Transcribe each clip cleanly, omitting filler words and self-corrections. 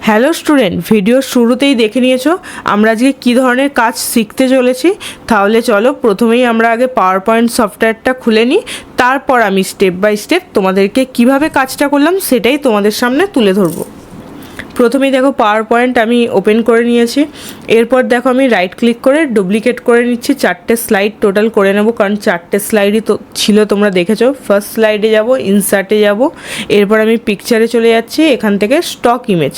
Hello student, video শুরুতেই দেখে নিয়েছো আমরা আজকে কী ধরনের কাজ শিখতে চলেছি। তাহলে চলো প্রথমেই আমরা আগে পাওয়ার পয়েন্ট সফটওয়্যারটা খুলে নিই, তারপর আমি স্টেপ বাই স্টেপ তোমাদেরকে কিভাবে কাজটা করলাম সেটাই তোমাদের সামনে তুলে ধরবো। প্রথমেই দেখো পাওয়ার পয়েন্ট আমি ওপেন করে নিয়েছি। এরপর দেখো আমি রাইট ক্লিক করে ডুপ্লিকেট করে নিচ্ছি, 4টে স্লাইড টোটাল করে নেব, কারণ 4টে স্লাইডই তো ছিল তোমরা দেখেছো। ফার্স্ট স্লাইডে যাব, ইনসার্টে যাব, এরপর আমি পিকচারে চলে যাচ্ছি, এখান থেকে স্টক ইমেজ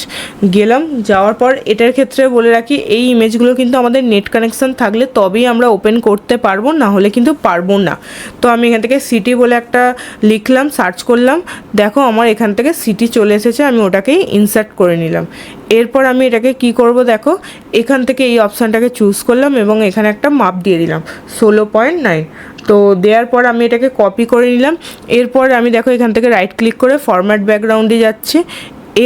গেলাম। যাওয়ার পর এটার ক্ষেত্রে বলে রাখি এই ইমেজগুলো কিন্তু আমাদের নেট কানেকশান থাকলে তবেই আমরা ওপেন করতে পারবো, না হলে কিন্তু পারবো না। তো আমি এখান থেকে সিটি বলে একটা লিখলাম, সার্চ করলাম, দেখো আমার এখান থেকে সিটি চলে এসেছে, আমি ওটাকেই ইনসার্ট করে নিলাম। এরপর আমি এটাকে কি করব, দেখো এখান থেকে এই অপশানটাকে চুজ করলাম এবং এখানে একটা মাপ দিয়ে দিলাম 16.9। তো দেওয়ার পর আমি এটাকে কপি করে নিলাম। এরপর আমি দেখো এখান থেকে রাইট ক্লিক করে ফরম্যাট ব্যাকগ্রাউন্ডে যাচ্ছি।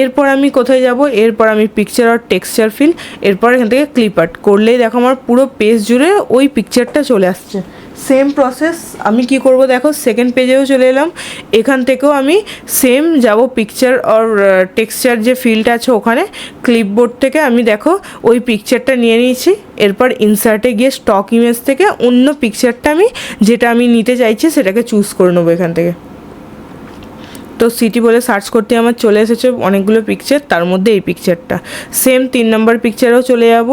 এরপর আমি কোথায় যাব, এরপর আমি পিকচার আর টেক্সচার ফিল, এরপর এখান থেকে ক্লিপ আর্ট করলেই দেখো আমার পুরো পেজ জুড়ে ওই পিকচারটা চলে আসছে। সেম প্রসেস আমি কি করব, দেখো সেকেন্ড পেজেও চলে এলাম, এখান থেকেও আমি সেম যাব পিকচার আর টেক্সচার যে ফিল্ডটা আছে ওখানে ক্লিপবোর্ড থেকে আমি দেখো ওই পিকচারটা নিয়ে নিয়েছি। এরপর ইনসার্টে গিয়ে স্টক ইমেজ থেকে অন্য পিকচারটা আমি যেটা আমি নিতে চাইছি সেটাকে চুজ করে নেবো এখান থেকে। তো সিটি বলে সার্চ করতে আমার চলে এসেছে অনেকগুলো পিকচার, তার মধ্যে এই পিকচারটা সেম 3 নম্বর পিকচারেও চলে যাব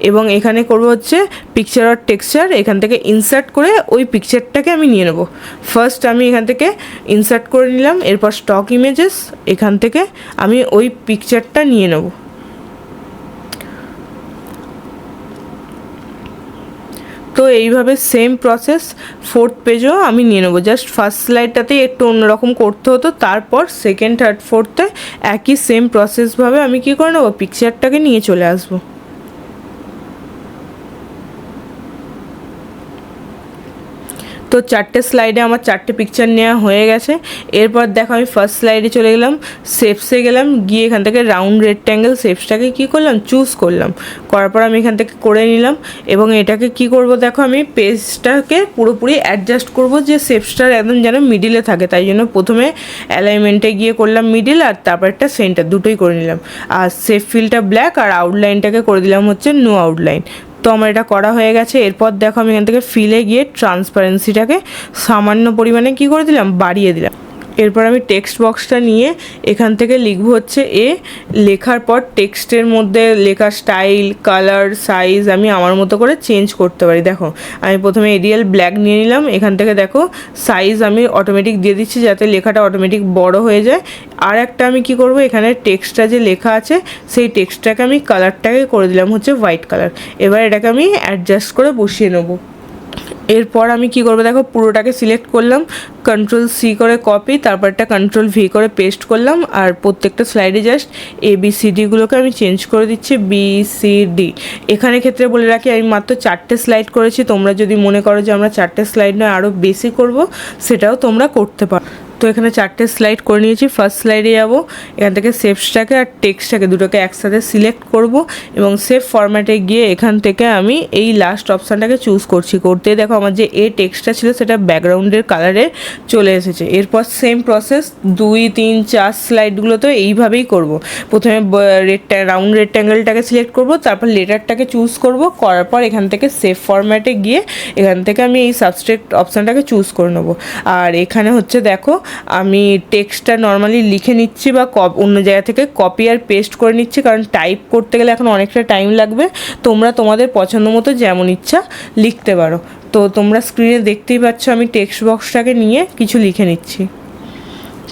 এবং এখানে করব হচ্ছে পিকচার আর টেক্সচার, এখান থেকে ইনসার্ট করে ওই পিকচারটাকে আমি নিয়ে নেব। ফার্স্ট আমি এখান থেকে ইনসার্ট করে নিলাম, এরপর স্টক ইমেজেস, এখান থেকে আমি ওই পিকচারটা নিয়ে নেব। তো এইভাবে সেম প্রসেস ফোর্থ পেজেও আমি নিয়ে নেবো। জাস্ট ফার্স্ট স্লাইডটাতেই একটু অন্যরকম করতে হতো, তারপর সেকেন্ড থার্ড ফোর্থে একই সেম প্রসেসভাবে আমি কী করে নেবো, পিকচারটাকে নিয়ে চলে আসবো। তো 4টে স্লাইডে আমার 4টে পিকচার নেওয়া হয়ে গেছে। এরপর দেখো আমি ফার্স্ট স্লাইডে চলে গেলাম, শেপসে গেলাম, গিয়ে এখান থেকে রাউন্ড রেক্ট্যাঙ্গেল শেপসটাকে কী করলাম, চুজ করলাম। করার পর আমি এখান থেকে করে নিলাম এবং এটাকে কি করব, দেখো আমি পেজটাকে পুরোপুরি অ্যাডজাস্ট করব যে শেপসটার একদম যেন মিডিলে থাকে, তাই জন্য প্রথমে অ্যালাইনমেন্টে গিয়ে করলাম মিডিল, আর তারপর একটা সেন্টার, দুটোই করে নিলাম। আর শেপ ফিলটা ব্ল্যাক আর আউটলাইনটাকে করে দিলাম হচ্ছে নো আউটলাইন। তো আমার এটা করা হয়ে গেছে। এরপর দেখো আমি এখান থেকে ফিলে গিয়ে ট্রান্সপারেন্সিটাকে সামান্য পরিমাণে কী করে দিলাম, বাড়িয়ে দিলাম। এরপর আমি টেক্সট বক্সটা নিয়ে এখান থেকে লিখবো হচ্ছে লেখার পর টেক্সটের মধ্যে লেখার স্টাইল, কালার, সাইজ আমি আমার মতো করে চেঞ্জ করতে পারি। দেখো আমি প্রথমে এরিয়াল ব্ল্যাক নিয়ে নিলাম, এখান থেকে দেখো সাইজ আমি অটোমেটিক দিয়ে দিচ্ছি যাতে লেখাটা অটোমেটিক বড় হয়ে যায়। আর একটা আমি কি করব, এখানে টেক্সটটা যে লেখা আছে সেই টেক্সটটাকে আমি কালারটাকে করে দিলাম হচ্ছে হোয়াইট কালার। এবার এটাকে আমি অ্যাডজাস্ট করে বসিয়ে নেবো। এরপর আমি কি করবো, দেখো পুরোটাকে সিলেক্ট করলাম, Ctrl+C করে কপি, তারপর একটা Ctrl+V করে পেস্ট করলাম, আর প্রত্যেকটা স্লাইডে জাস্ট ABCDগুলোকে আমি চেঞ্জ করে দিচ্ছি BCD। এখানে ক্ষেত্রে বলে রাখি আমি মাত্র 4টে স্লাইড করেছি, তোমরা যদি মনে করো যে আমরা 4টে স্লাইড নয় আরও বেশি করব সেটাও তোমরা করতে পারো। তো এখানে 4টে স্লাইড করে নিয়েছি। ফার্স্ট স্লাইডে যাব, এখান থেকে শেপসটাকে আর টেক্সটটাকে দুটোকে একসাথে সিলেক্ট করব এবং সেভ ফরম্যাটে গিয়ে এখান থেকে আমি এই লাস্ট অপশানটাকে চুজ করতে দেখো আমার যে টেক্সটটা ছিল সেটা ব্যাকগ্রাউন্ডের কালারে চলে এসেছে। এরপর সেম প্রসেস 2, 3, 4 স্লাইডগুলো তো এইভাবেই করব। প্রথমে রাউন্ড রেক্ট্যাঙ্গেলটাকে সিলেক্ট করব, তারপর লেটারটাকে চুজ করব, করার পর এখান থেকে সেভ ফরম্যাটে গিয়ে এখান থেকে আমি এই সাবস্ট্রাক্ট অপশানটাকে চুজ করে নেবো। আর এখানে হচ্ছে দেখো আমি টেক্সটটা নর্মালি লিখে নিচ্ছি বা অন্য জায়গা থেকে কপি আর পেস্ট করে নিচ্ছি, কারণ টাইপ করতে গেলে এখন অনেকটা টাইম লাগবে। তোমরা তোমাদের পছন্দ মতো যেমন ইচ্ছা লিখতে পারো। তো তোমরা স্ক্রিনে দেখতেই পাচ্ছ আমি টেক্সট বক্সটাকে নিয়ে কিছু লিখে নিচ্ছি।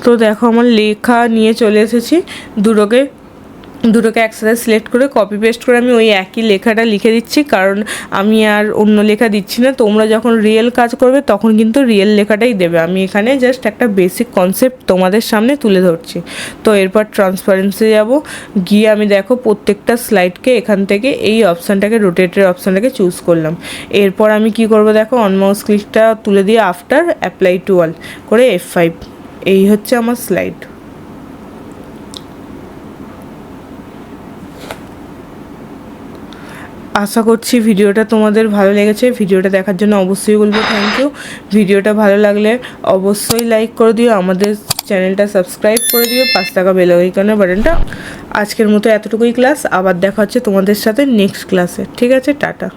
তো দেখো আমার লেখা নিয়ে চলে এসেছি, দুটোকে একসাথে সিলেক্ট করে কপি পেস্ট করে আমি ওই একই লেখাটা লিখে দিচ্ছি, কারণ আমি আর অন্য লেখা দিচ্ছি না। তোমরা যখন রিয়েল কাজ করবে তখন কিন্তু রিয়েল লেখাটাই দেবে। আমি এখানে জাস্ট একটা বেসিক কনসেপ্ট তোমাদের সামনে তুলে ধরছি। তো এরপর ট্রান্সপারেন্সি যাব, গিয়ে আমি দেখো প্রত্যেকটা স্লাইডকে এখান থেকে এই অপশানটাকে রোটেটের অপশানটাকে চুজ করলাম। এরপর আমি কি করব, দেখো অন মাউস ক্লিকটা তুলে দিয়ে আফটার অ্যাপ্লাই টু অল করে F5। এই হচ্ছে আমার স্লাইড। আশা করছি ভিডিওটা তোমাদের ভালো লেগেছে। ভিডিওটা দেখার জন্য অবশ্যই বলবো থ্যাংক ইউ। ভিডিওটা ভালো লাগলে অবশ্যই লাইক করে দিও। আমাদের চ্যানেলটা সাবস্ক্রাইব করে দিও, 5 টাকা বেল আইকনের বাটনটা। আজকের মতো এতটুকুই ক্লাস, আবার দেখা হচ্ছে তোমাদের সাথে নেক্সট ক্লাসে। ঠিক আছে, টাটা।